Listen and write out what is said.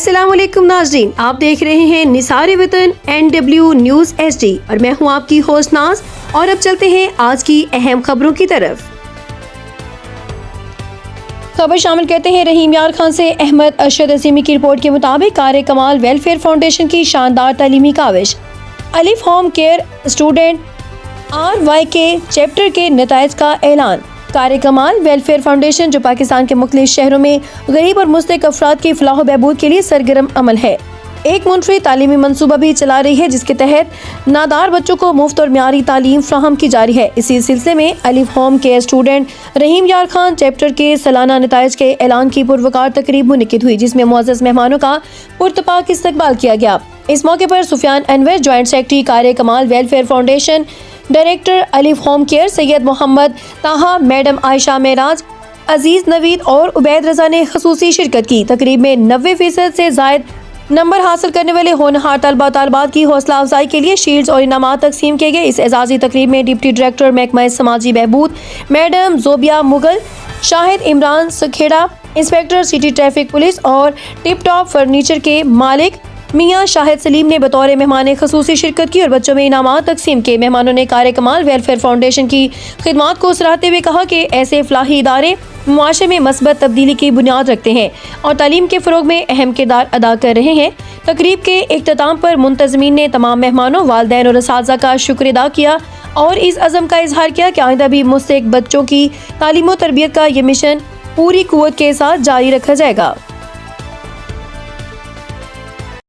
السلام علیکم ناظرین، آپ دیکھ رہے ہیں نثار وطن NW نیوز HD اور میں ہوں آپ کی ہوسٹ ناز۔ اور اب چلتے ہیں آج کی اہم خبروں کی طرف۔ خبر شامل کرتے ہیں رحیم یار خان سے۔ احمد ارشد عظیمی کی رپورٹ کے مطابق کار کمال ویلفیئر فاؤنڈیشن کی شاندار تعلیمی کاوش، الف home care student RYK chapter کے نتائج کا اعلان۔ کار کمال ویلفیئر فاؤنڈیشن جو پاکستان کے مختلف شہروں میں غریب اور مستحق افراد کی فلاح و بہبود کے لیے سرگرم عمل ہے، ایک منفرد تعلیمی منصوبہ بھی چلا رہی ہے جس کے تحت نادار بچوں کو مفت اور معیاری تعلیم فراہم کی جا رہی ہے۔ اسی سلسلے میں الف ہوم کیئر اسٹوڈنٹ رحیم یار خان چیپٹر کے سالانہ نتائج کے اعلان کی پروقار تقریب منعقد ہوئی جس میں معزز مہمانوں کا پرتپاک استقبال کیا گیا۔ اس موقع پر سفیان انور، جوائنٹ سیکرٹری کار کمال ویلفیئر فاؤنڈیشن، ڈائریکٹر الف ہوم کیئر سید محمد طاہا، میڈم عائشہ معراج، عزیز نوید اور عبید رضا نے خصوصی شرکت کی۔ تقریب میں 90% سے زائد نمبر حاصل کرنے والے ہونہار طلبہ طالبات کی حوصلہ افزائی کے لیے شیلڈز اور انعامات تقسیم کیے گئے۔ اس اعزازی تقریب میں ڈپٹی ڈائریکٹر محکمہ سماجی بہبود madam Zobia Mughal, Shahid Imran Sukhera, inspector city traffic police اور ٹپ ٹاپ فرنیچر کے مالک میاں شاہد سلیم نے بطور مہمان خصوصی شرکت کی اور بچوں میں انعامات تقسیم کیے۔ مہمانوں نے کار کمال ویلفیئر فاؤنڈیشن کی خدمات کو سراہتے ہوئے کہا کہ ایسے فلاحی ادارے معاشرے میں مثبت تبدیلی کی بنیاد رکھتے ہیں اور تعلیم کے فروغ میں اہم کردار ادا کر رہے ہیں۔ تقریب کے اختتام پر منتظمین نے تمام مہمانوں، والدین اور اساتذہ کا شکر ادا کیا اور اس عزم کا اظہار کیا کہ آئندہ بھی مستحق بچوں کی تعلیم و تربیت کا یہ مشن پوری قوت کے ساتھ جاری رکھا جائے گا۔